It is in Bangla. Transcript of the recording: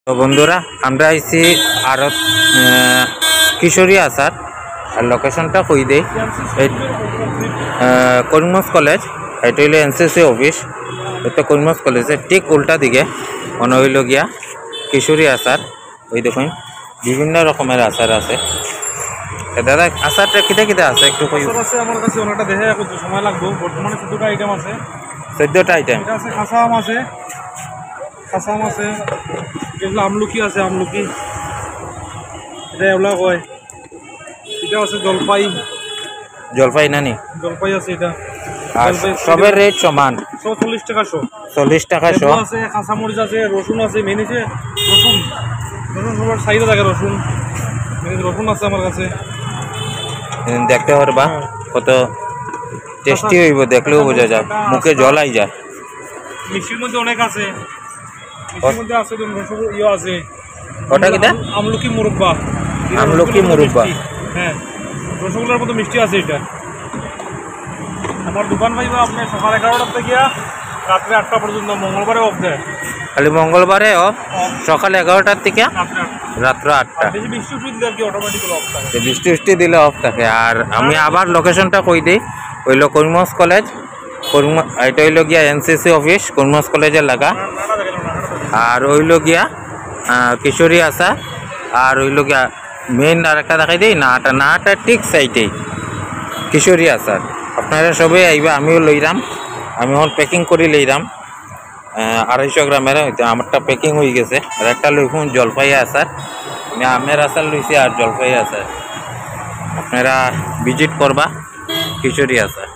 তো বন্ধুরা আমরা আইছি আরত কিশোরী আচার আর লোকেশনটা কই দেই করিমগঞ্জ কলেজ এটা হইল এনসিসি অফিস এটা করিমগঞ্জ কলেজের ঠিক উল্টা দিকে মনে হইল গিয়া কিশোরী আচার ওই দেখুন বিভিন্ন রকমের আচার আছে দাদা আচারটা কিটা কিটা আছে একটু কই আছে আমার কাছে ওনাটা দেখে একটু সময় লাগবে বর্তমানে 14টা আইটেম আছে 14টা আইটেম এটা আছে কাঁচা আম আছে এগুলো আমলকি আছে আমলকি এটা এগুলা কয় এটা আছে জলপাই নানি জলপাই আছে এটা আর সবের রেট সমান 40 টাকা শো 40 টাকা শো আছে কাঁচা মরিচ আছে রসুন আছে মেনিছে রসুন সবার সাইডে থাকে রসুন আছে আমার কাছে দেখতে পারবা কত টেস্টি হইব দেখলেও বোঝা যায় মুখে জল আই যায় মিষ্টির মধ্যে অনেক আছে মিষ্টির মধ্যে আছে ইয়ে আছে ওটা কিটা আমলকি মুরব্বা হ্যাঁ রসগোল্লার মতো মিষ্টি আছে এটা আমার দোকান পাইবা আপনি সকাল 11টা থেকে রাত্রে 8টা পর্যন্ত মঙ্গলবারে অফ দেয় খালি মঙ্গলবারে অফ সকাল 11টার থেকে রাত্র 8টা বৃষ্টি দিলে অফ থাকে আর আমি আবার লোকেশনটা কই দিই হইল করিমগঞ্জ কলেজ এটা হইল গিয়া এনসিসি অফিস করিমগঞ্জ কলেজের লাগা আর হইল গিয়া কিশোরী আচার আর হইল গিয়া মেইন আর একটা দেখাই দিই নাটা ঠিক সাইডেই কিশোরী আচার আপনারা সবাই আইবা আমিও লইলাম আমি এখন প্যাকিং করে লইলাম 250 গ্রামের আমারটা প্যাকিং হয়ে গেছে আর একটা লইখুন জলপাই আচার আমি আমের আচার লইছি আর জলপাই আচার আপনারা ভিজিট করবা কিশোরী আচার।